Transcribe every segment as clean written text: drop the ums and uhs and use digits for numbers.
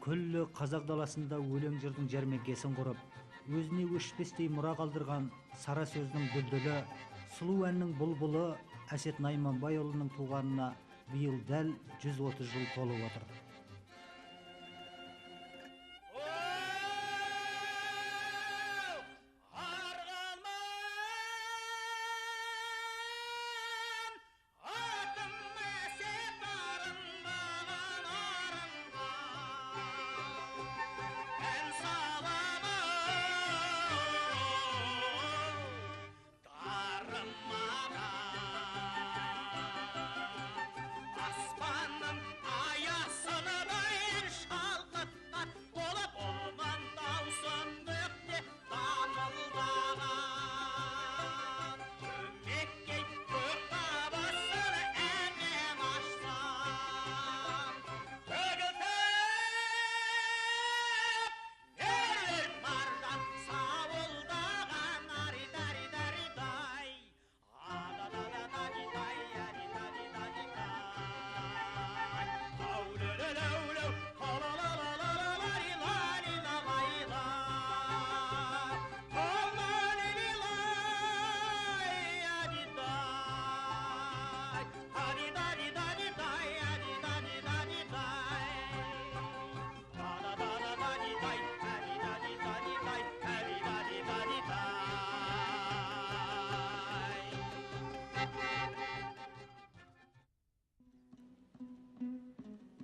Күллі қазақ даласында өлең жырдың жәрмеңкесін құрып, өзіне өшпестей мұра қалдырған сара сөздің дүлдүлі, сұлу әннің бұлбұлы Әсет Найманбайұлының туғанына биыл дәл 130 жыл толып отыр.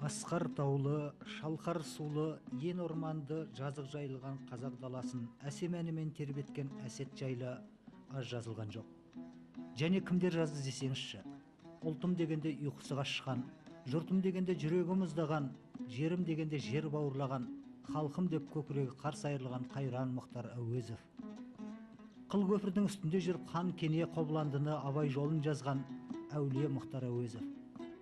Асқар таулы, шалқар сулы, ен орманды жазық жайылған қазақ даласын әсем әнімен тербеткен Әсет жайлы аз жазылған жоқ. Және кімдер жазды десеңізші? Ұлтым дегенде ұйқысы қашқан, жұртым дегенде жүрегі мұздаған, жерім дегенде жер бауырлаған, халқым деп көкірегі қарс айырылған Қайран Мұхтар Әуезов. Қыл көпірдің үстінде жүріп хан кене Қобыландыны Абай жолын жазған әулие Мұхтар Әуезов.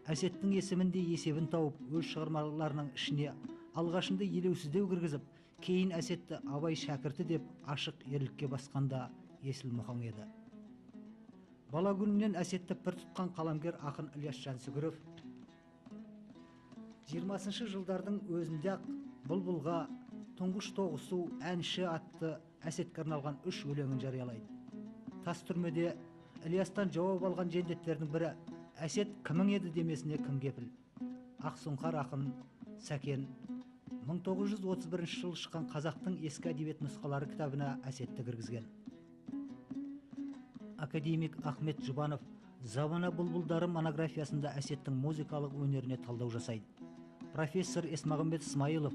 Әсеттің есімінде есебін тауып, өз шығармаларының ішіне алғашында елеусіздеу кіргізіп, кейін Әсетті Абай шәкірті деп ашық ерлікке басқанда Есіл Мұхаң еді. Бала күнінен Әсетті пір тұтқан қаламгер ақын Ілияс Жансүгіров 20 жылдардың өзінде-ақ Бұлбұлға, Тұңғыш тоғысу, әнші атты Әсетке арналған 3 өлеңін жариялайды. Тас түрмеде Ілиястан жауап алған жендеттердің бірі Әсет кімің еді демесіне кім кепіл? Ақсұңқар ақын Сәкен 1931 жылы шыққан қазақтың ескі әдебиет нұсқалары кітабына Әсетті кіргізген. Академик Ахмет Жұбанов Замана бұлбұлдары монографиясында Әсеттің музыкалық өнеріне талдау жасайды. Профессор Есмағамбет Смайылов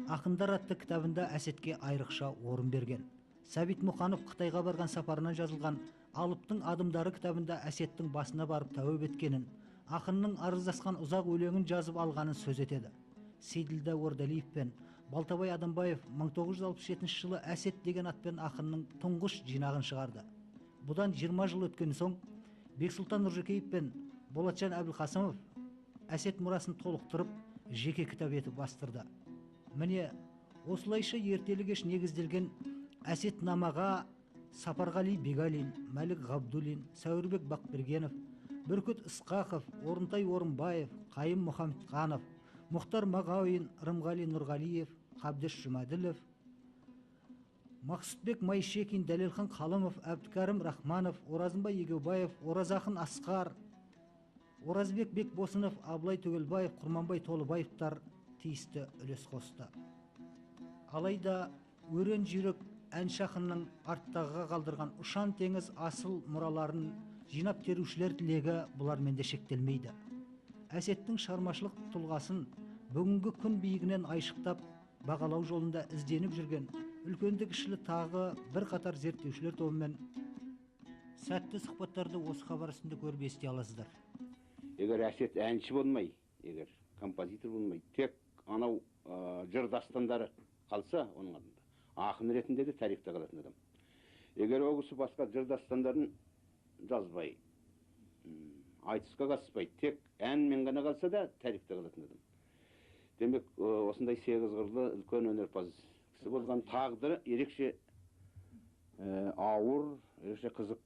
Ақындар атты кітабында Әсетке айрықша орын берген. Сәбит Мұқанов Қытайға барған сапарынан жазылған Алыптың адымдары кітабында Әсеттің басына барып тәуіп еткенін, ақынның арыздасқан ұзақ өлеңін жазып алғанын сөз етеді. Сейділдә Ордалиев пен Балтабай Адамбаев 1967 жылы Әсет деген атпен ақынның тұңғыш жинағын шығарды. Бұдан 20 жыл өткен соң Бексұлтан Нұржекеев пен Болатжан Әбілқасымов Әсет мұрасын толықтырып, жеке кітап етіп бастырды. Міне, осылайша ертелі кеш негізделген Әсет намаға Сапарғали Бегалин, Мәлік Ғабдулин, Сәуірбек Бақбергенов, Бүркіт Ысқақов, Орынтай Орынбаев, Қайым Мұхамедханов, Мұхтар Мағауин, Рымғали Нұрғалиев, Қабдеш Жұмаділов, Мақсұтбек Майшекин, Дәлелхан Қалымов, Әбдікәрім Рахманов, Оразымбай Егеубаев, Оразақын Асқар, Оразбек Бекбосынов, Абылай Төгелбаев, Құрманбай Толыбаевтар тиісті үлес қосты. Алайда өрен жүйрік әнші ақынның арттағыға қалдырған ұшан теңіз асыл мұраларын жинап терушілер тілегі бұлармен де шектелмейді. Әсеттің шығармашылық тұлғасын бүгінгі күн биігінен айшықтап, бағалау жолында ізденіп жүрген үлкенді кішілі тағы бір қатар зерттеушілер тобымен сәтті сұхбаттарды осы хабар үстінде көріп ести аласыздар. Егер Әсет әнші болмай, егер композитор болмай, тек анау жыр дастандары қалса оның алдында, ақын ретінде де тарихта қалатын адам. Егер ол кісі басқа жыр дастандарын жазбай, айтысқа қатыспай, тек әнмен ғана қалса да тарихта қалатын адам. Демек, осындай 8 қырлы үлкен өнерпаз кісі болған, тағдыры ерекше ауыр, ерекше қызық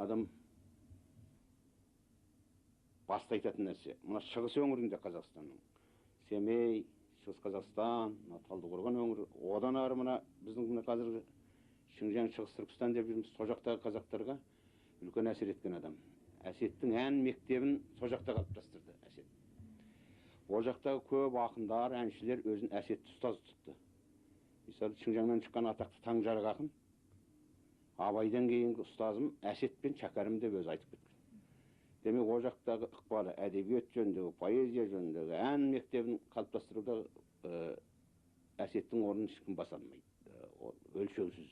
адам басты айтатын нәрсе. Мына шығыс өңірінде Қазақстанның Семей, Шығыс Қазақстан, Талдықорған өңірі, одан ары мына біздің мына қазіргі Шыңжаң, Шығыс Түркістан деп жүрміз, со жақтағы қазақтарға үлкен әсер еткен адам. Әсеттің ән мектебін со жақта қалыптастырды Әсет. Ол жақтағы көп ақындар, әншілер өзін Әсетті ұстаз тұтты. Мысалы, Шыңжаңнан шыққан атақты Таңжарық ақын Абайдан кейінгі ұстазым Әсет пен Шәкәрім деп өзі айтып кеткен. Демек, ол жақтағы ықпалы әдебиет жөніндегі, поэзия жөніндегі, ән мектебін қалыптастыруда Әсеттің орнын ешкім баса алмайды. Ол өлшеусіз.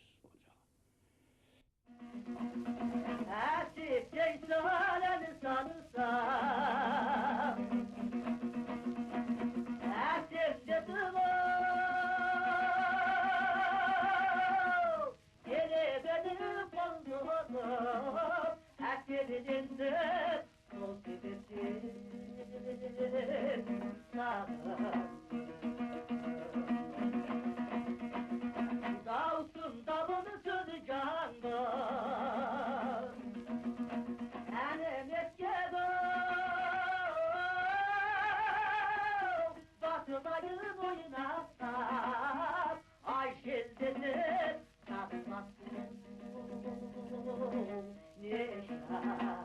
Әсет дейсін әні санысам, Әсет дедім оу, келебені қолды отып, Әсетден сол себептен сағым. Dağsın dalını sözü candır, Ənim etkədə Batırmayı boyuna sar, Ay şeldedir sarılmasın neşar.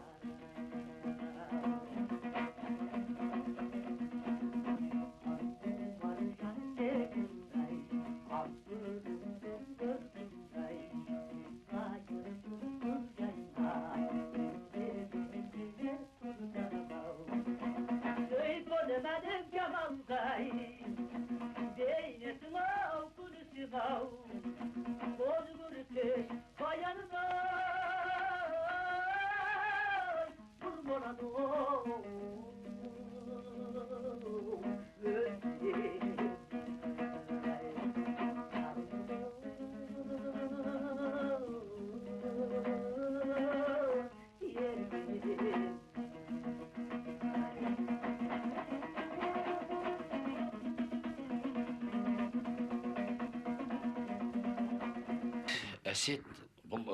Әсет бұл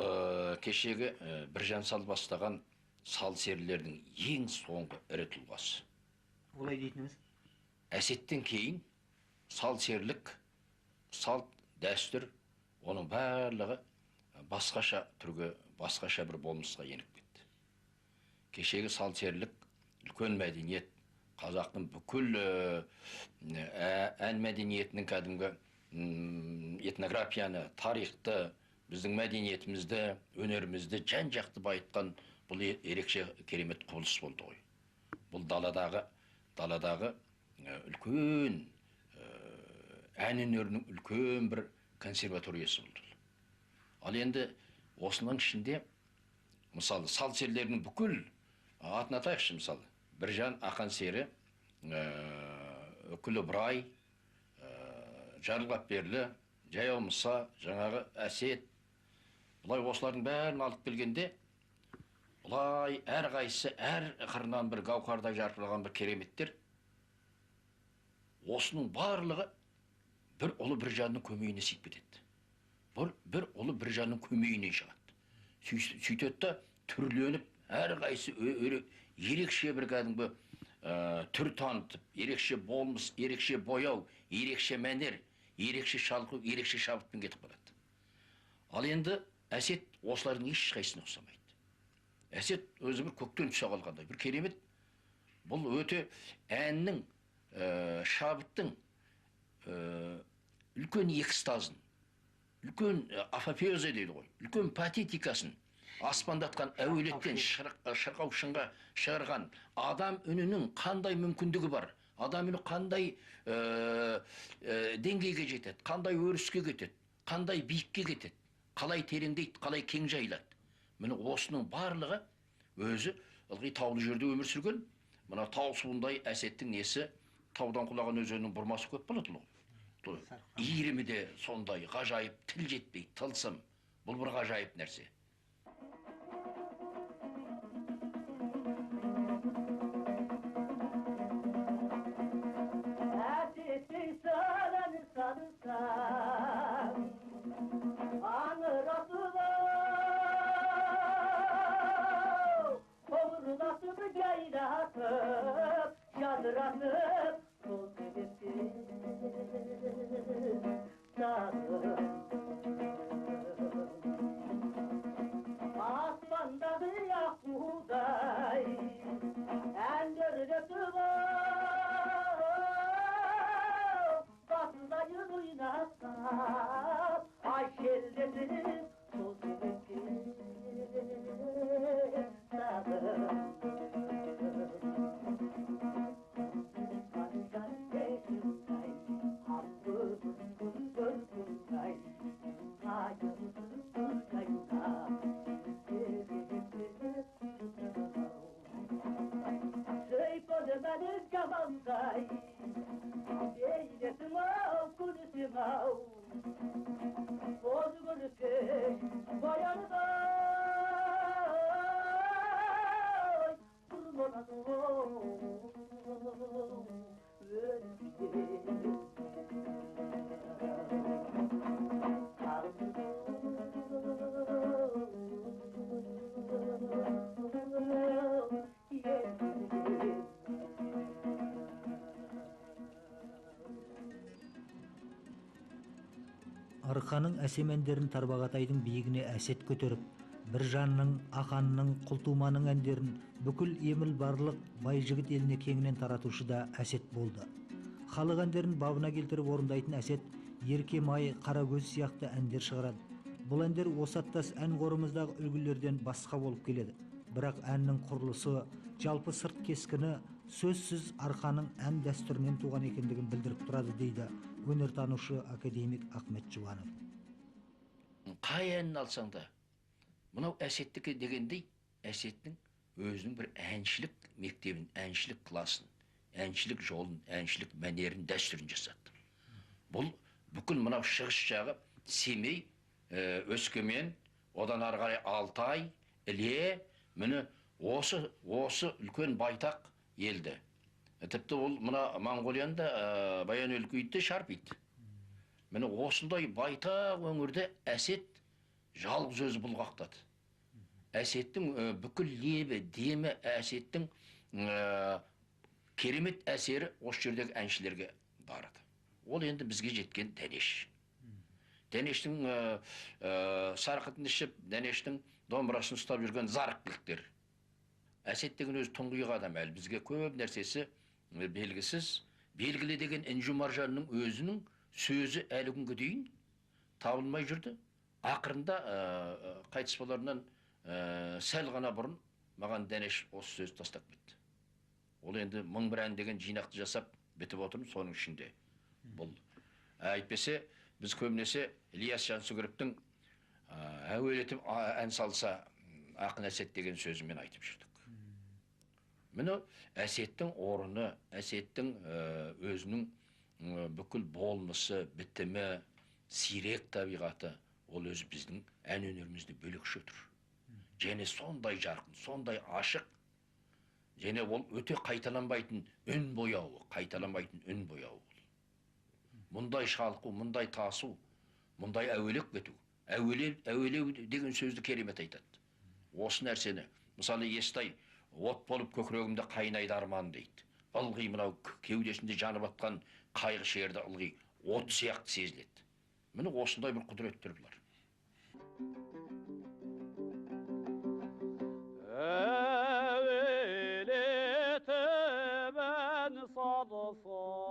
кешегі Біржан Сал бастаған сал серілердің ең соңғы ірі тұлғасы. Олай дейтініміз? Әсеттен кейін сал серлік, салт, дәстүр, оның барлығы басқаша түрге, басқаша бір болмысқа еніп кетті. Кешегі сал серлік, үлкен мәдениет, қазақтың бүкіл ән мәдениетінің кәдімгі этнографияны, тарихты, біздің мәдениетімізді, өнерімізді жан-жақты байытқан бұл ерекше керемет құбылыс болды ғой. Бұл даладағы үлкен ән өнерінің үлкен бір консерваториясы болды. Ал енді осының ішінде мысалы сал серлерінің бүкіл атын атайықшы, мысалы Біржан Ақан сері, Үкілі Ыбырай, Жарылғапберлі, Жаяу Мұса, жаңағы Әсет, бұлай осылардың бәрін алып келгенде, бұлай әр қайсысы әр қырынан бір гауһардай жарқыраған бір кереметтер, осының барлығы бір ұлы Біржанның көмейіне сиіп кетеді. Бір ұлы Біржанның көмейіне шығады. Сөйтеді да түрленіп, әр қайсысы ерекше бір кәдімгі түр танытып, ерекше болмыс, ерекше бояу, ерекше мәнер, ерекше шалқу, ерекше шабытпен кетіп қалады. Ал енді Әсет осылардың ешқайсысына ұқсамайды. Әсет өзі бір көктен түсе қалғандай, бір керемет. Бұл өте әннің, шабыттың үлкен экстазын, үлкен апофеозы дейді ғой, үлкен патетикасын аспандатқан, әуелеттен шырқау шыңға шығарған адам үнінің қандай мүмкіндігі бар, адам үні қандай деңгейге жетеді, қандай өріске кетеді, қандай биікке кетеді, қалай тереңдейді, қалай кең жайылады. Міне осының барлығы өзі ылғи таулы жерде өмір сүрген, мына тау суындай Әсеттің несі, таудан құлаған өзеннің бұрмасы көп болады ғой. Иірімі де сондай ғажайып, тіл жетпейді, тылсым. Бұл бір ғажайып нәрсе. ay şelledim tozunu Арқаның әсемендерін Тарбағатайдың биігіне әсет көтеріп, Біржанның, Ақанның, Құлтуманың әндерін бүкіл еміл барлық бай жігіт еліне кеңінен таратушы да әсет болды. Халық әндерін бабына келтіріп орындайтын әсет Еркемай, Қарагөз сияқты әндер шығарады. Бұл әндер осы аттас ән қорымыздағы үлгілерден басқа болып келеді. Бірақ әннің құрылысы, жалпы сырт кескіні сөзсіз арқаның ән дәстүрінен туған екендігін білдіріп тұрады дейді өнертанушы академик Ахмет Жұбанов. Қай әнін алсаң да, мынау әсеттікі дегендей, әсеттің өзінің бір әншілік мектебін, әншілік класын, әншілік жолын, әншілік мәнерін, дәстүрін жасады. Бұл бүкіл мынау шығыс жағы Семей, Өскемен, одан ары қарай Алтай, Іле, міне осы үлкен байтақ елді. Тіпті ол мына Моңғолияда Баян-Өлгейді шарпиды. Міне осындай байтақ өңірде әсет жалғыз өзі бұлғақтады. Әсеттің бүкіл лебі, демі, әсеттің керемет әсері осы жердегі әншілерге барады. Ол енді бізге жеткен Дәнеш. Дәнештің сарқытын ішіп, Дәнештің домбырасын ұстап жүрген зарықлықтер. Әсет деген өзі тұңғиық адам, әлі бізге көп нәрсесі белгісіз. Белгілі деген Інжу Маржанның өзінің сөзі әлі күнге дейін табылмай жүрді. Ақырында қайтыс боларынан сәл ғана бұрын маған Дәнеш осы сөз тастап кетті. Ол енді 1001 ән деген жинақты жасап бітіп отырмын соның ішінде. Бұл әйтпесе біз көбінесе Ілияс Жансүгіровтің әуелетіп ән салса ақын әсет деген сөзімен айтып жүрдік. Міне әсеттің орны, әсеттің өзінің бүкіл болмысы, бітімі, сирек табиғаты, ол өзі біздің ән өнерімізді бөлекше тұр. Және сондай жарқын, сондай ашық, және ол өте қайталанбайтын үн бояуы, қайталанбайтын үн бояуы. Мұндай шалқу, мұндай тасу, мұндай әуелек бету, әуелеу деген сөзді керемет айтады. Осы нәрсені, мысалы Естай, от болып көкірегімде қайнайды арман дейді. Ылғи мынау кеудесінде жанып атқан қайғы шерді ылғи от сияқты сезіледі. Міне осындай бір құдіреттер бұлар. Әуелетімен садысау,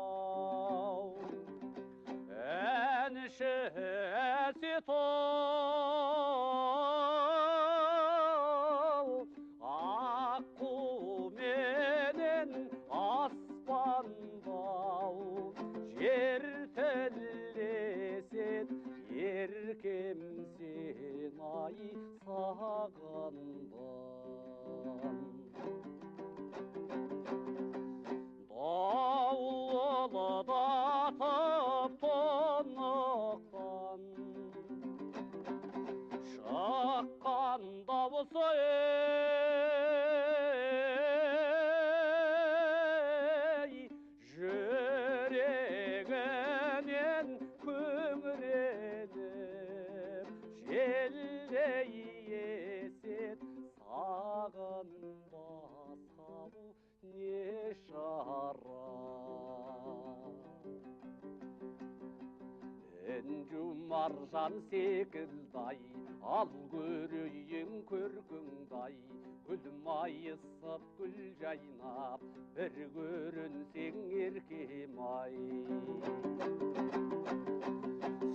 әнші әсет ол, аққу менен аспандау, жер тілесет еркем сен ай сағындан. Дауылдатып тұнықтан шыққан дауысы ей, жүрегінен күңіреніп желдей есет сағынбасау не шара. Інжу Маржан секілдай, ал көрейін көркіңдай, гүл майысып гүл жайнап, бір көрінсең еркем ай.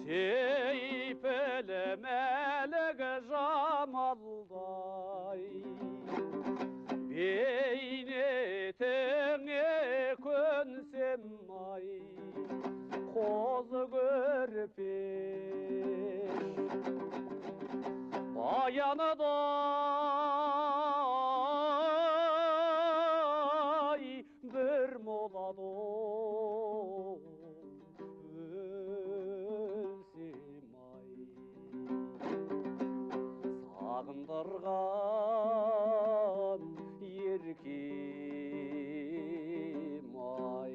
Кейпілі мәлігі жамалдай бейнетіңе көнсем ай қозы көрпеш баяныдай бір молады өлсем ай сағындырған еркем ай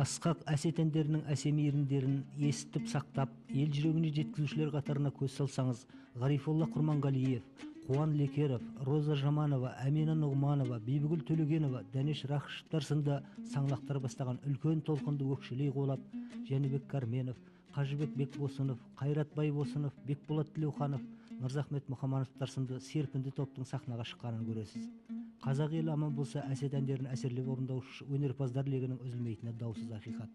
Асқақ әсет әндерінің әсем еріндерін естіп сақтап, ел жүрегіне жеткізушілер қатарына көз салсаңыз, Ғарифолла Құрманғалиев, Қуан Лекеров, Роза Жаманова, Әмина Нұғманова, Бибігүл Төлегенова, Дәнеш Рақышевтар сынды саңлақтар бастаған үлкен толқынды өкшелей қолап, Жәнібек Карменов, Қажыбек Бекбосынов, Қайрат Байбосынов, Бекболат Тілеуханов, Мырзахмет Мұхамановтар сынды серпінді топтың сахнаға шыққанын көресіз. Қазақ елі аман болса, әсет әндерін әсерлеп орындаушы өнерпаздар легінің үзілмейтіні даусыз ақиқат.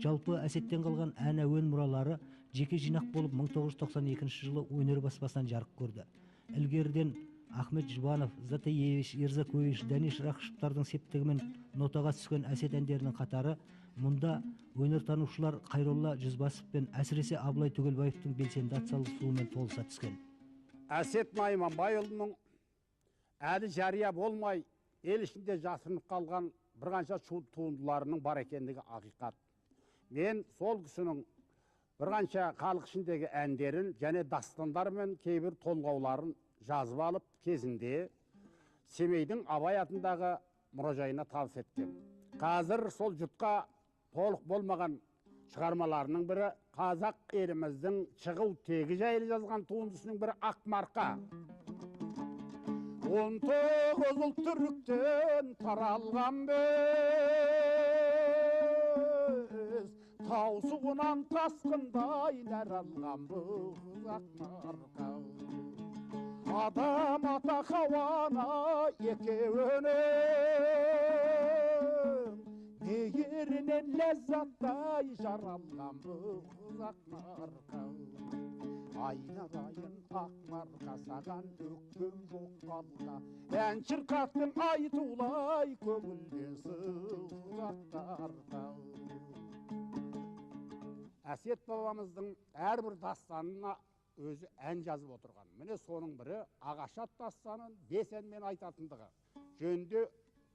Жалпы әсеттен қалған ән әуен мұралары жеке жинақ болып 1992 жылы өнер баспасынан жарық көрді. Ілгеріден Ахмет Жұбанов, Затаевич, Ерзакович, Дәнеш Рақышевтардың септігімен нотаға түскен әсет әндерінің қатары мұнда өнертанушылар Қайролла Жүзбасов пен әсіресе Абылай Түгелбаевтың белсенді атсалысуымен толыса түскен. Әсет Найманбайұлының әлі жария болмай, ел ішінде жасырынып қалған бір қанша туындыларының бар екендігі ақиқат. Мен сол кісінің бір қанша халық ішіндегі әндерін және дастандар мен кейбір толғауларын жазып алып кезінде Семейдің Абай атындағы мұражайына табыс еттім. Қазір сол жұртқа толық болмаған шығармаларының бірі қазақ еліміздің шығу тегі жайлы жазған туындысының бірі Ақмарқа. 19 ұлт түріктен таралған біз, таусуынан тасқындай нәр алған біз Ақмарқа. Адам ата Хауана екеуінің мейірінен ләззаттай жаралған біз Ақмарқа. Айналайын Ақмарқа, саған өкпем жоқ қалға, ән шырқаттың айтулай көңілден сызаттарға. Әсет бабамыздың әрбір дастанына өзі ән жазып отырған. Міне соның бірі Ағашат дастанын 5 әнмен айтатындығы жөнінде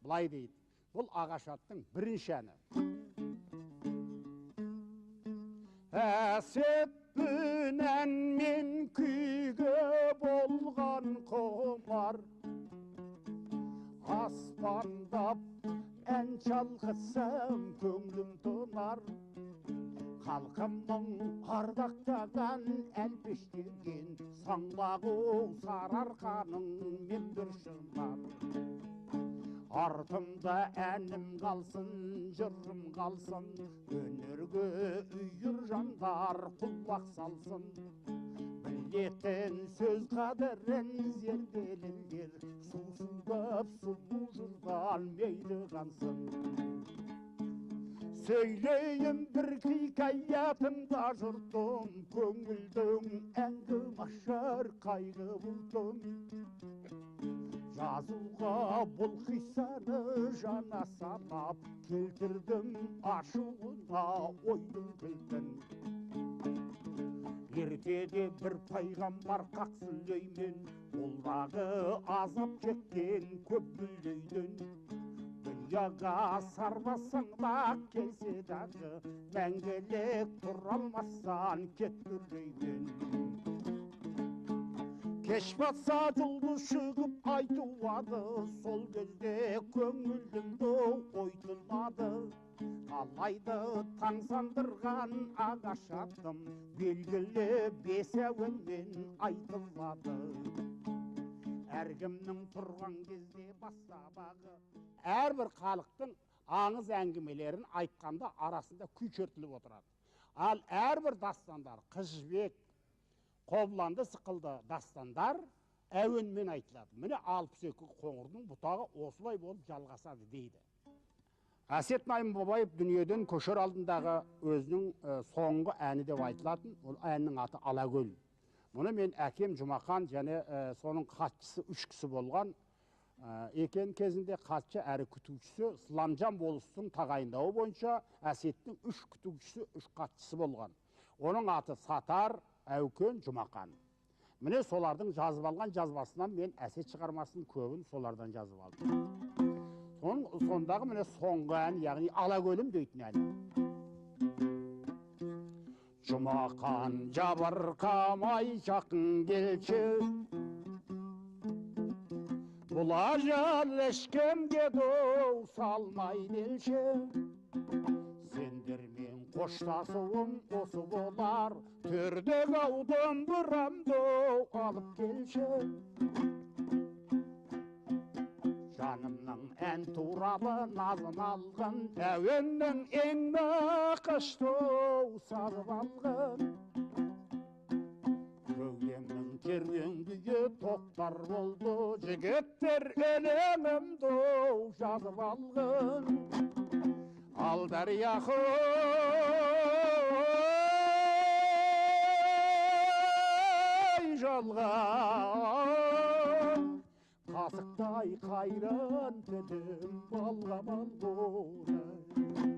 былай дейді. Бұл Ағашаттың бірінші әні. Әсет Үнән мен күйге болған құмар, аспандап ән çalғысам көңлім тұнар. Халқымның ардақтаған әлпештеген саңлағу сарыарқаның мен бір шынар. Артымда әнім қалсын, жырым қалсын, өнерге үйір жандар құлақ салсын. Білетін сөз қадірін зерделілер, сусындап сұлу жұрдан мейлі қансын. Сөйлейін бір хикаятымда жұртым, көңілдің әңгім ашар қайғы бұлтым. Жазуға бұл қиссаны жана санап, келтірдім ашуына ойдың кілтін. Ертеде бір пайғамбар Қақ Сүлеймен, олдағы азап чеккен көп бүлейден. Дүнияға сарбасаңда келсе дағы, мәңгілік тұра алмастан кет бүлейден. Кеш батса жұлдыз шығып айтуады, сол кезде көңілімді ойтылмады. Қалайды таң сандырған Ағашатым, белгілі 5 әуенмен айтылады. Әркімнің тұрған кезде бастабағы. Әрбір халықтың аңыз әңгімелерін айтқанда арасында күй шертіліп отырады. Ал әрбір дастандар, Қыз жібек, Қобыланды сықылды дастандар әуенмен айтылады. Міне 62 қоңырдың бұтағы осылай болып жалғасады дейді. Әсет Найым Бабаев дүниеден көшер алдындағы өзінің соңғы әні деп айтылатын, ол әннің аты Алакөл. Мұны мен әкем Жұмақан және соның хатшысы 3 кісі болған. Екен кезінде хатшы әрі күтушісі Сыламжан болыстың тағайындауы бойынша Әсеттің 3 күтушісі 3 хатшысы болған. Оның аты Сатар, Әукен, Жұмақан. Міне солардың жазып алған жазбасынан мен Әсет шығармасының көбін солардан жазып алдым. Сондағы міне соңғы ән, яғни Алакөлім дейтін ән. Жұмақан жабырқамай жақын келші, бұл ажал ешкімге доу салмай келші. Сендермен қоштасуым осы болар, төрдегі аудан бұрамды алып келші. Жанымның ән туралы назын алғын, әуеннің ең нақышты сазып алғын. Көгемнің керуен күйі тоқтар болды, жігіттер өлеңімді жазып алғын. Ал дарияқы жолға қасықтай қайран тілім балғамал болай.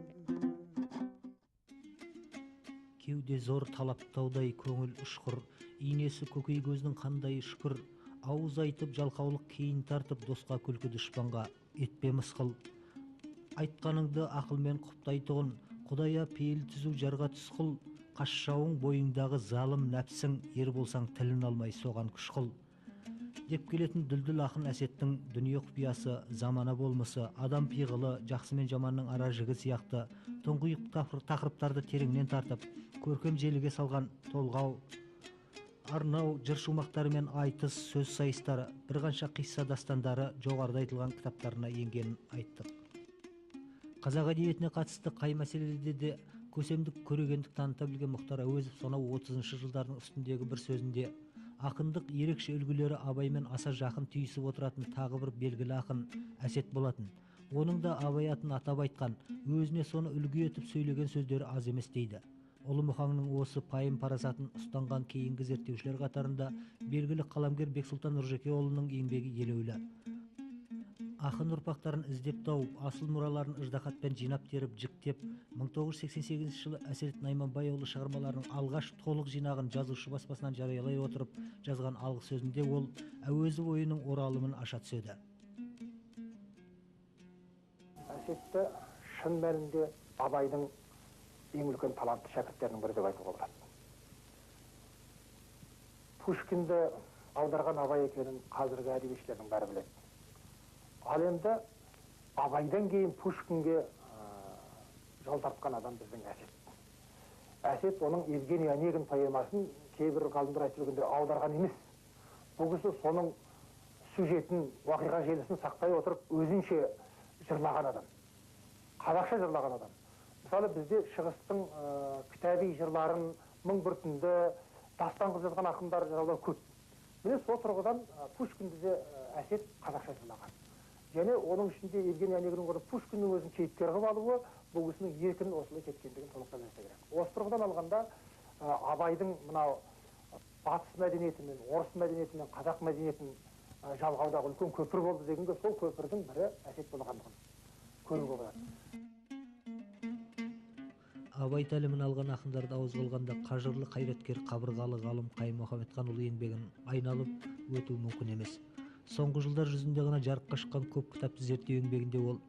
Кеуде зор талаптаудай көңіл ұшқыр, инесі көкей көздің қандай шүкір, ауыз айтып жалқаулық кейін тартып, досқа күлкі дұшпанға етпе мысқыл. Айтқаныңды ақылмен құптайтұғын, құдая пейіл түзу жарға түсқыл, қасшауың бойыңдағы залым нәпсің, ер болсаң тілін алмай соған күш қыл. Деп келетін дүлдүл ақын Әсеттің дүние құпиясы, замана болмысы, адам пиғылы, жақсы мен жаманның ара жігі сияқты тұңғиық тақырыптарды тереңнен тартып, көркем желіге салған толғау, арнау, жыр шумақтары мен айтыс, сөз сайыстары, бір қанша қисса дастандары жоғарыда айтылған кітаптарына енгенін айттық. Қазақ әдебиетіне қатысты қай мәселеде де көсемдік көрегендік таныта білген Мұхтар Әуезов сонау 30-шы жылдардың үстіндегі бір сөзінде ақындық ерекше үлгілері Абаймен аса жақын түйісіп отыратын тағы бір белгілі ақын Әсет болатын. Оның да Абай атын атап айтқан, өзіне соны үлгі етіп сөйлеген сөздері аз емес дейді. Ұлы Мұхаңның осы пайым парасатын ұстанған кейінгі зерттеушілер қатарында белгілі қаламгер Бексұлтан Нұржекеұлының еңбегі елеулі. Ақын ұрпақтарын іздеп тауып, асыл мұраларын ыждахатпен жинап теріп, жіктеп, 1988 жылы Әсет Найманбайұлы шығармаларының алғаш толық жинағын жазушы баспасынан жариялай отырып жазған алғы сөзінде ол Әуезов ойының оралымын аша түседі. Әсетті шын мәнінде Абайдың ең үлкен талантты шәкірттерінің бірі деп айтуға болады. Пушкинді аударған Абай екенін қазіргі әдебиетшілердің бәрі біледі. Ал енді Абайдан кейін Пушкинге жол тартқан адам біздің Әсет. Әсет оның Евгений Онегин поэмасын кейбір ғалымдар айтып жүргендей аударған емес. Бұл кісі соның сюжетін, уақиға желісін сақтай отырып, өзінше жырлаған адам. Қазақша жырлаған адам. Мысалы бізде шығыстың кітаби жырларын, мың бір түнді, дастан қып жазған ақындар жыраулар көп. Міне сол тұрғыдан Пушкинді де Әсет қазақша жырлаған. Және оның ішінде Евгений Онегиннің орнына Пушкиннің өзін кейіпкер қылып алуы бұл кісінің еркін осылай кеткендігін толықтай білсе керек. Осы тұрғыдан алғанда Абайдың мынау батыс мәдениеті мен орыс мәдениеті мен қазақ мәдениетін жалғаудағы үлкен көпір болды дегенге сол көпірдің бірі Әсет болғандығын көруге болады. Абай тәлімін алған ақындарды ауыз қылғанда қажырлы қайраткер қабырғалы ғалым Қайым Мұхамедханұлы еңбегін айналып өту мүмкін емес. Соңғы жылдар жүзінде ғана жарыққа шыққан көп кітапты зерттеу еңбегінде ол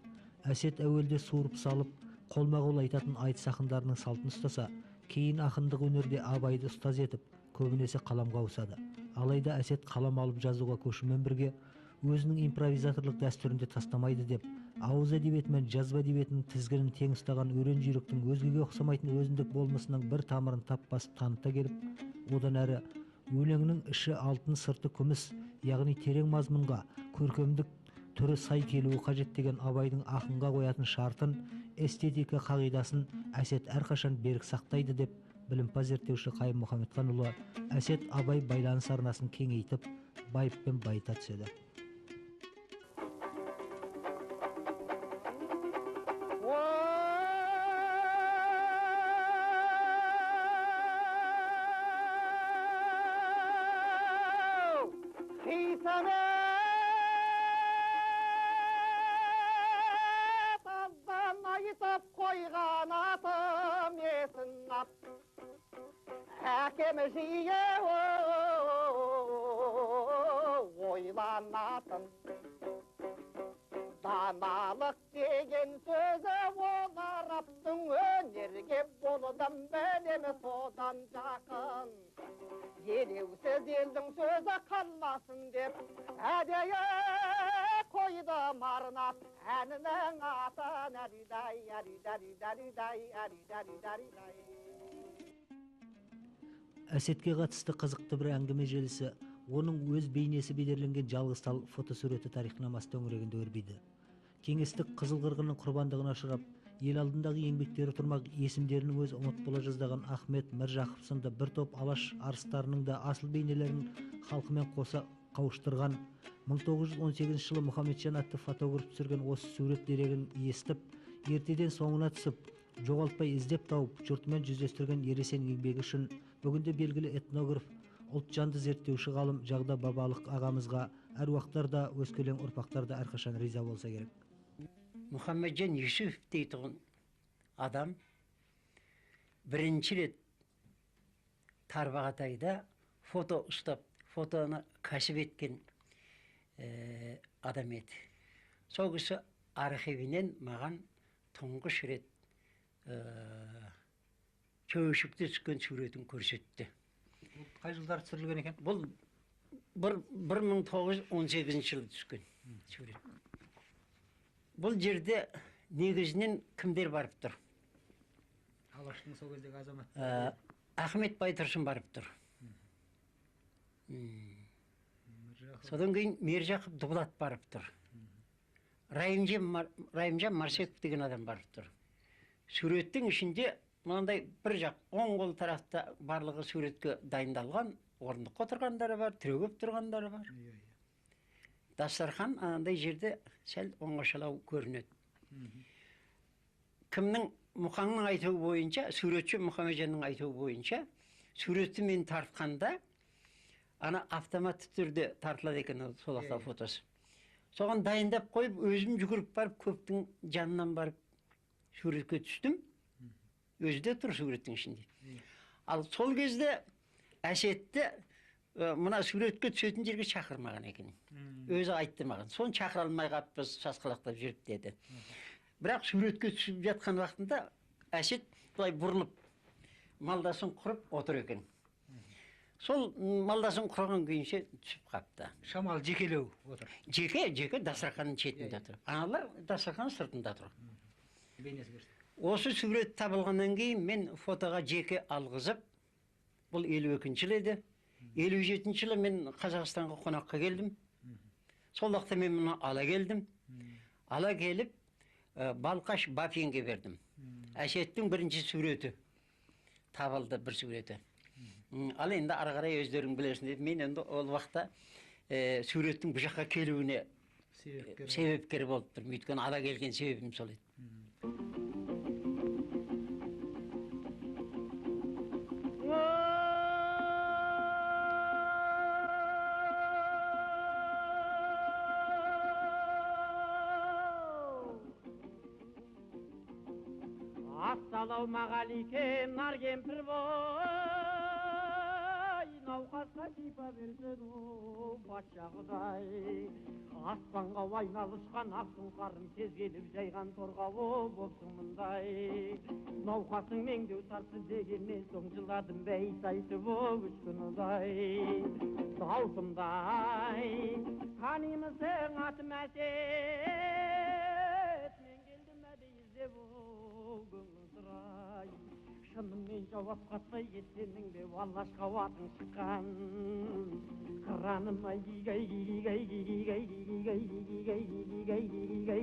Әсет әуелде суырып салып, қолма-қол айтатын айтыс ақындарының салтын ұстаса, кейін ақындық өнерде Абайды ұстаз етіп, көбінесе қаламға ауысады. Алайда Әсет қалам алып жазуға көшумен бірге өзінің импровизаторлық дәстүрінде тастамайды деп, ауыз әдебиеті мен жазба әдебиетінің тізгінін тең ұстаған өрен жүйріктің өзгеге ұқсамайтын өзіндік болмысының бір тамырын тап басып таныта келіп, одан әрі өлеңнің іші алтын, сырты күміс, яғни терең мазмұнға, көркемдік түрі сай келуі қажет деген Абайдың ақынға қоятын шартын, эстетика қағидасын Әсет әрқашан берік сақтайды деп білімпаз зерттеуші Қайым Мұхамедханұлы Әсет Абай байланыс арнасын кеңейтіп, байыппен байыта түседі. Қойған атым есін ап әкем жиі ойланатын даналық деген сөзі ол араптың өнерге болудан білемі содан жақын елеусіз елдің сөзі қалмасын деп әдейі қойды марнап әнінің атын әридай Әсетке қатысты қызықты бір әңгіме желісі оның өз бейнесі бедерленген жалғызтал фотосуреті тарихнамасы төңірегінде өрбиді. Кеңестік қызыл қырғынның құрбандығына ұшырап, ел алдындағы еңбектері тұрмақ есімдерінің өз ұмыт бола жаздаған Ахмет Міржақып сынды бір топ алаш арыстарының да асыл бейнелерін халқымен қоса қауыштырған 1918 жылы Мұхамеджан атты фотограф түсірген осы сурет дерегін естіп, ертеден соңына түсіп, жоғалтпай іздеп тауып, жұртымен жүздестірген ересен еңбегі үшін бүгінде белгілі этнограф, ұлт жанды зерттеуші ғалым Жағда Бабалық ағамызға әруақтарда, өскелең ұрпақтарда әрқашан риза болса керек. Мұхамеджан Юсуф дейтін адам бірінші рет Тарбағатайда фото ұстап, фотоны кәсіп еткен адам еді. Сол кісі архивінен маған тұңғыш рет көшікте түскен суретін көрсетті. Қай жылдар түсірілген екен? Бұл 1918 жылы түскен сурет. Бұл жерде негізінен кімдер барып тұр? Алаштың сол кездегі азамат. Ахмет Байтұрсын барып тұр. Содан кейін Мержақып Дұбылат барып тұр. Райымжан Марсеков деген адам барып тұр. Суреттің ішінде мынандай бір жақ оң қол тарафта барлығы суретке дайындалған, орындыққа отырғандары бар, түрегеп тұрғандары бар. Дастархан анандай жерде сәл оңашалау көрінеді. Кімнің Мұқаңның айтуы бойынша, суретші Мұхамеджанның айтуы бойынша, суретті мен тартқанда ана автоматты түрде тартылады екен солақта фотосы. Соған дайындап қойып, өзім жүгіріп барып, көптің жанынан барып суретке түстім. Өзі де тұр суреттің ішінде. Ал сол кезде Әсетті мына суретке түсетін жерге шақырмаған екен. Өзі айтты маған. Соны шақыра алмай қаппыз, сасқалақтап жүріп деді. Бірақ суретке түсіп жатқан уақытында Әсет былай бұрылып, малдасын құрып отыр екен. Сол малдасын құрған күйінше түсіп қапты. Шамал жекелеу отыр. Жеке дастарханның шетінде тұр. Аналар дастарханның сыртында тұр. Осы сурет табылғаннан кейін мен фотоға жеке алғызып, бұл 52-ші жыл еді. 57-ші жылы мен Қазақстанға қонаққа келдім. Сол уақытта мен мұны ала келдім. Ала келіп, Балқаш Бафинге бердім. Әсеттің бірінші суреті табылды, бір суреті. Ал енді ары қарай өздерің білесін деді. Мен енді ол уақытта суреттің бұл жаққа келуіне себепкер болып тұрмын. Өйткені ала келген себебім сол еді. Ассалаумағалейкем, нар кемпір бой, науқасқа шипа берсін патша құдай. Аспанға айналышқан ақ сұңқарым тез келіп жайған торғауы болсын мұндай. Науқасың меңдеу тартты дегенмен соң жыладым бәй сайтып үш күнідай. Даусымдай, танимысың атым Әсет, мен келдім әдей іздеп шынымен жауап қатпай кетсенің бе алашқа уатың шыққан қыраным ай гигай гигай гигай гигай гигай гигай гигай гигай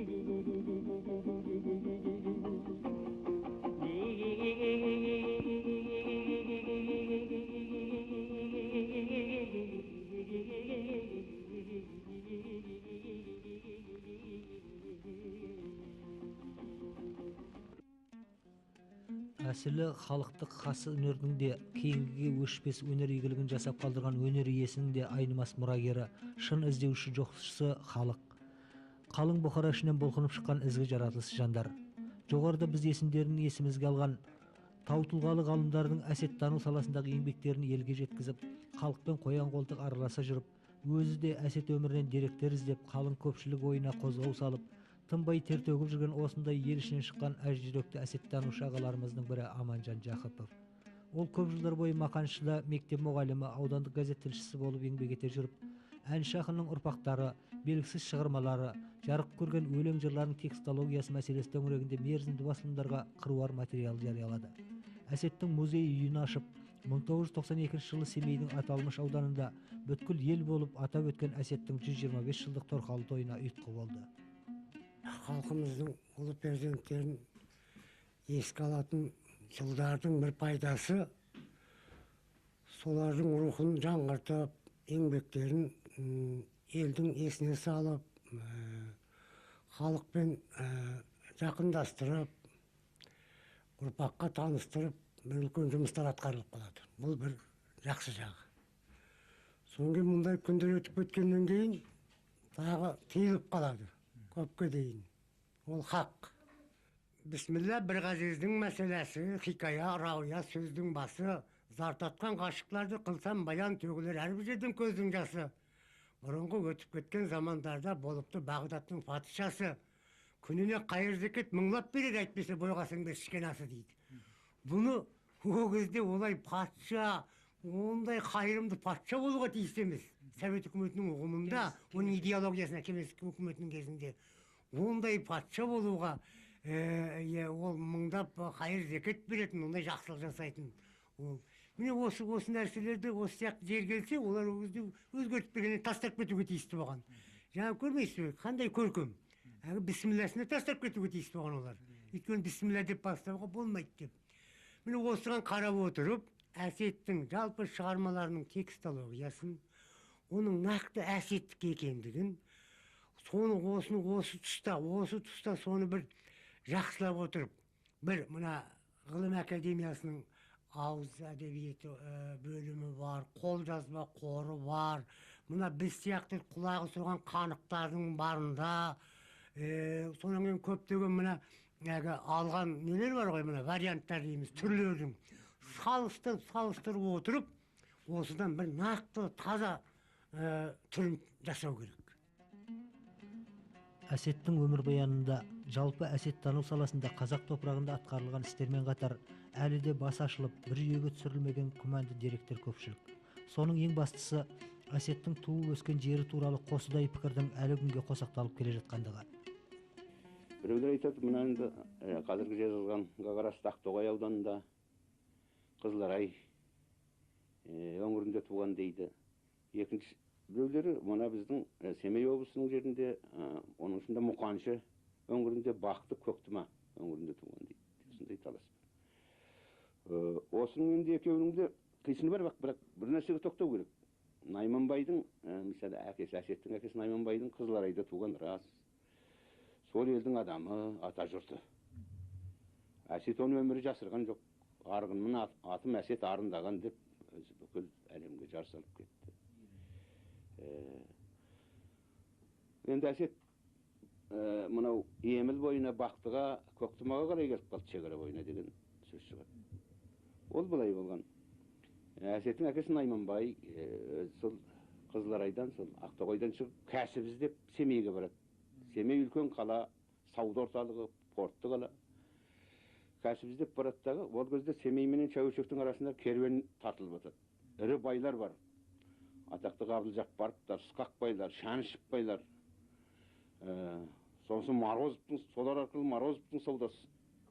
Мәселе халықтық хасы өнердің де кейінгіге өшпес өнер игілігін жасап қалдырған өнер иесінің де айнымас мұрагері, шын іздеуші жоқшысы халық. Қалың бұқара ішінен бұлқынып шыққан ізгі жаратылыс жандар. Жоғарыда біз есімдерін есімізге алған тау тұлғалы ғалымдардың әсеттану саласындағы еңбектерін елге жеткізіп, халықпен қоян қолтық араласа жүріп, өзі де әсет өмірінен деректер іздеп, қалың көпшілік ойына қозғау салып, тынбай тер төгіп жүрген осындай ел ішінен шыққан әж жүректі әсеттанушы ағаларымыздың бірі Аманжан Жақыпов. Ол көп жылдар бойы Мақаншыда мектеп мұғалімі, аудандық газет тілшісі болып еңбек ете жүріп, әнші ақынның ұрпақтары, белгісіз шығармалары, жарық көрген өлең жырларының текстологиясы мәселесі төңірегінде мерзімді басылымдарға қыруар материал жариялады. Әсеттің музей үйін ашып, 1992 жылы Семейдің аталмыш ауданында бүткіл ел болып атап өткен Әсеттің 125 жылдық торқалы тойына ұйытқы болды. Халқымыздың ұлы перзенттерін еске алатын жылдардың бір пайдасы солардың рухын жаңғыртып, еңбектерін елдің есіне салып, халықпен жақындастырып, ұрпаққа таныстырып, бір үлкен жұмыстар атқарылып қалады. Бұл бір жақсы жағы. Соңғы мұндай күндер өтіп өткеннен кейін тағы тиылып қалады, көпке дейін. Ол хақ. Бісміллә, бір ғазиздің мәселесі, хикая, рауя сөздің басы, зар татқан ғашықтарды қылсам баян төгілер әрбір жерден көздің жасы. Бұрынғы өтіп кеткен замандарда болыпты Бағдаттың патшасы. Күніне қайыр зекет мыңлап берер, әйтпесе бойға сіңбес ішкен асы дейді. Бұны о кезде олай патша, ондай қайырымды патша болуға тиісті емес. Совет үкіметінің ұғымында, оның идеологиясына кеңестік үкіметінің кезінде ондай патша болуға ол мыңдап қайыр зекет беретін, ондай жақсылық жасайтын. Міне осы нәрселерді осы сияқты жер келсе, олар өзгертіп бергенде тастап кетуге тиісті болған. Жаңа көрмейсіз бе, қандай көркем. Әгі бісмілләсіне тастап кетуге тиісті болған олар. Өйткені бісміллә деп бастауға болмайды деп. Міне осыған қарап отырып, Әсеттің жалпы шығармаларының текстологиясын, оның нақты әсеттік екендігін, осы тұста соны бір жақсылап отырып, бір мына ғылым академиясының ауыз әдебиеті бөлімі бар, қолжазба қоры бар, мына біз сияқты құлағы соған қанықтардың барында, соның көптеген мына алған нелер бар ғой, мына варианттар дейміз, түрлердің салыстырып отырып, осыдан бір нақты таза түрін жасау керек. Әсеттің өмірбаянында жалпы әсеттану саласында қазақ топырағында атқарылған істермен қатар әлі де бас ашылып, бір жүйеге түсірілмеген күмәнді деректер көпшілік. Соның ең бастысы Әсеттің туып өскен жері туралы қосыдай пікірдің әлі күнге қосақталып келе жатқандығы. Біреулер айтады, мынаны қазіргі жазылғанға қарасты Ақтоғай ауданында Қызыларай өңірінде туған дейді. Екінші біреулері мына біздің Семей облысының жерінде, оның ішінде Мұқаншы өңірінде, Бақты Көктұма өңірінде туған дейді. Сондай талас. Осының енді екеуінің де қисыны бар, бірақ бір нәрсеге тоқтау керек. Найманбайдың, мысалы әкесі, Әсеттің әкесі Найманбайдың Қызыларайда туған рас. Сол елдің адамы, ата жұрты. Әсет оны өмірі жасырған жоқ. Арғынның атым Әсет арындаған деп өзі бүкіл әлемге жар салып кетті. Енді Әсет мынау Еміл бойына, Бақтыға, Көктұмаға қарай келіп қалды, шекара бойына деген сөз шығады. Ол былай болған. Әсеттің әкесі Найманбай сол Қызыларайдан, сол Ақтоғайдан шығып, кәсіп іздеп Семейге барады. Семей үлкен қала, сауда орталығы, портты қала. Кәсіп іздеп бараттағы, ол кезде Семей менен Чәуешектің арасында керуен тартылып жатады. Ірі байлар бар. Атақты Ғабдылжаппаровтар, Ысқақ байлар, Шәнішев байлар. Сонысын Морозовтың, солар арқылы Морозовтың саудасы,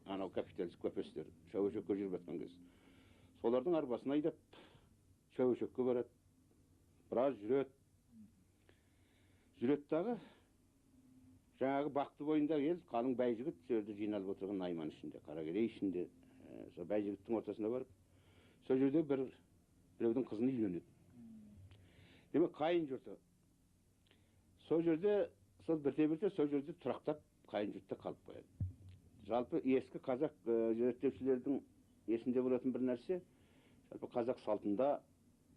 анау капиталист көпестер, Чәуешекке жүріп жатқан кез. Солардың арбасын айдап, Чәуешекке барады. Біраз жүреттағы, жаңағы Бақты бойындағы ел, қалың бәйжігіт жерді жиналып отырған Найман ішінде, Қаракерей ішінде, сол бәйжігіттің ортасына барып, сол жерде біреудің қызын үйленеді. Демек, қайын жұрты. Сол жерде, сол бірте-бірте сол жерде тұрақтап, қайын жұртта қалып қояды. Жалпы ескі қазақ зерттеушілердің есімде болатын бір нәрсе, жалпы қазақ салтында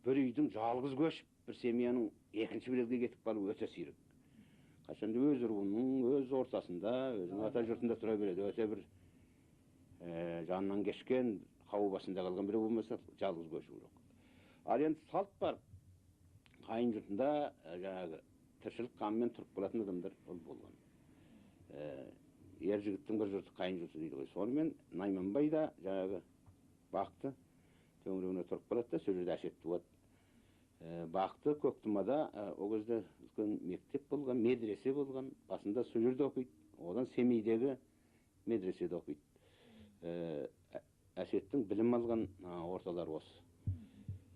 бір үйдің жалғыз көшіп, бір семьяның екінші бір елге кетіп қалу өте сирек. Қашанда өз руының, өз ортасында, өзінің ата жұртында тұра береді. Өте бір жанынан кешкен, қауы басында қалған біреу болмаса, жалғыз көшу жоқ. Ал енді салт бар. Қайын жұртында жаңағы тіршілік қамымен тұрып қалатын адамдар ол болған. Ер жігіттің бір жұрты қайын жұрты дейді ғой. Сонымен Найманбай да жаңағы бақты төңірегіне тұрып қалады да, сол жерде әсет туады. Бақты Көктұмада о кезде үлкен мектеп болған, медресе болған, басында сол жерде оқиды, одан Семейдегі медреседе оқиды. Әсеттің білім алған орталары осы.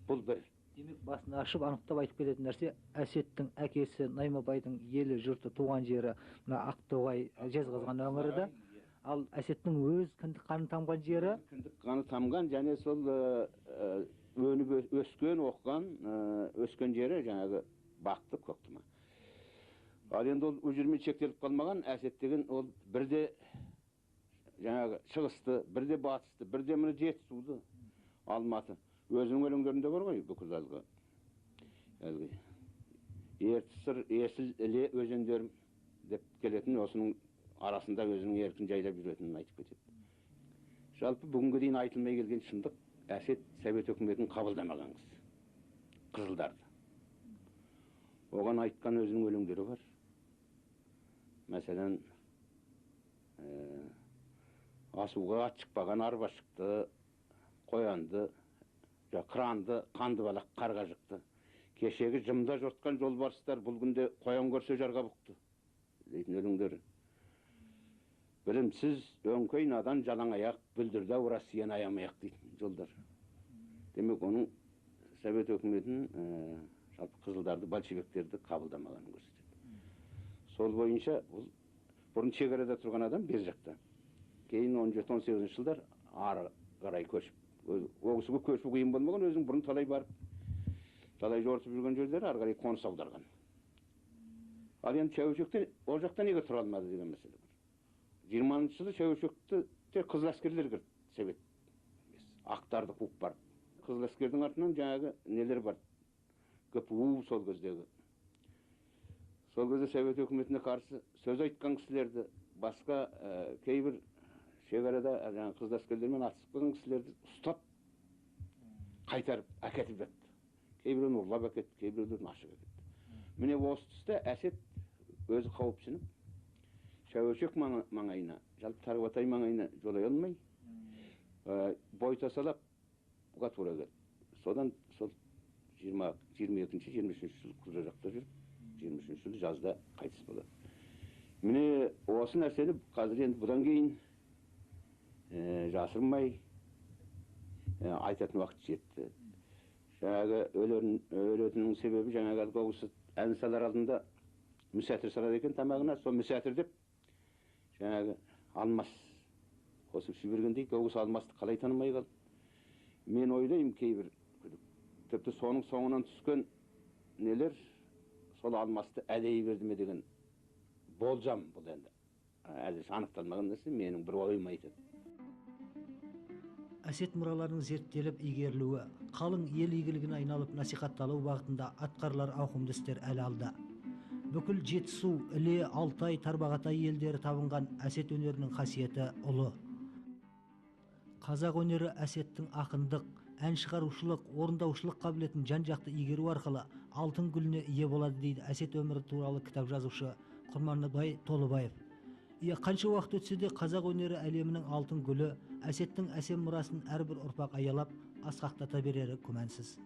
Бұл бір. Демек, басын ашып анықтап айтып кететін нәрсе, Әсеттің әкесі Найманбайдың елі, жұрты, туған жері мына Ақтоғай, Жезқазған өңірі, ал Әсеттің өз кіндік қаны тамған жері? Кіндік қаны тамған, және сол өніп өскен, оқыған, өскен жері жаңағы Бақты, Көктұма. Ал енді ол жермен шектеліп қалмаған, Әсет деген ол бірде жаңағы шығысты, бірде батысты, бірде міне Жетісуды, Алматы. Өзінің өлеңдерінде бар ғой, бүкіл әлгі ертісір, есіл, іле өзендерім деп келетін, осының арасында өзінің еркін жайлап жүретінін айтып кетеді. Жалпы бүгінге дейін айтылмай келген шындық, Әсет Совет өкіметін қабылдамаған кісі, Қызылдарды. Оған айтқан өзінің өлеңдері бар. Мәселен, асуға шықпаған арба шықты, қоянды, қыранды, қанды балақ қарға жықты. Кешегі жымда жортқан жолбарыстар бұл күнде қоян көрсе жарға бұқты. Дейтін өлеңдері. Білімсіз өңкей надан жалаң аяқ, бүлдірді аура сиен аямаяқ дейтін жолдар. Демек, оның Совет өкіметін жалпы Қызылдарды, большевиктерді қабылдамағанын көрсетеді. Сол бойынша бұрын шекарада тұрған адам бер жақта. Кейін 17-18 жылдар ары қарай көшіп. Оғысыға көшіп қиын болмаған, өзің бұрын талай барып, талай жортып жүрген жерлері ары қарай қоныс аударған. Ал енді Чәуешекте ол жақта неге тұра алмады деген мәселе бар. 20-шы жылы Чәуешекте қызыл әскерлер кірді, Совет. Ақтарды қуып барып. Қызыл әскердің артынан жаңағы нелер бар. ГПУ сол кездегі. Сол кезде Совет өкіметіне қарсы сөз айтқан кісілерді, басқа кейбір шекарада қызыл әскерлермен атысып қалған кісілерді ұстап, қайтарып, әкетіп жатты. Кейбіреуін ұрлап әкетті, кейбіреулерін ашып әкетті. Міне осы тұста Әсет өзі қауіпсініп, Чәуешек маңайына, жалпы Тарбатай маңайына жолай алмай, бой тасалап бұға тура келді. Содан сол 22-23 жылы Құлжа жақта жүріп, 23 жылы жазда қайтыс болады. Міне осы нәрсені қазір енді бұдан кейін жасырмай айтатын уақыт жетті. Жаңағы өлетінің себебі жаңағы осы ән салар алдында мүсәтір салады екен тамағына, сол мүсәтір деп жаңағы алмас қосып жіберген дейді, осы алмасты қалай танымай қалды. Мен ойлаймын кейбір, тіпті соның соңынан түскен нелер сол алмасты әдейі берді ме деген болжам бұл енді. Әзірше анықталмаған нәрсе, менің бір ойым айтады. Әсет мұраларының зерттеліп игерілуі, қалың ел игілігіне айналып насихатталу бағытында атқарылар ауқымды істер әлі алда. Бүкіл Жетісу, Іле, Алтай, Тарбағатай елдері табынған Әсет өнерінің қасиеті ұлы. Қазақ өнері Әсеттің ақындық, ән шығарушылық, орындаушылық қабілетін жан-жақты игеру арқылы алтын гүліне ие болады дейді Әсет өмірі туралы кітап жазушы Құрманбай Толыбаев. Қанша уақыт өтсе де қазақ өнері әлемінің алтын гүлі Әсеттің әсем мұрасын әрбір ұрпақ аялап, асқақтата берері күмәнсіз.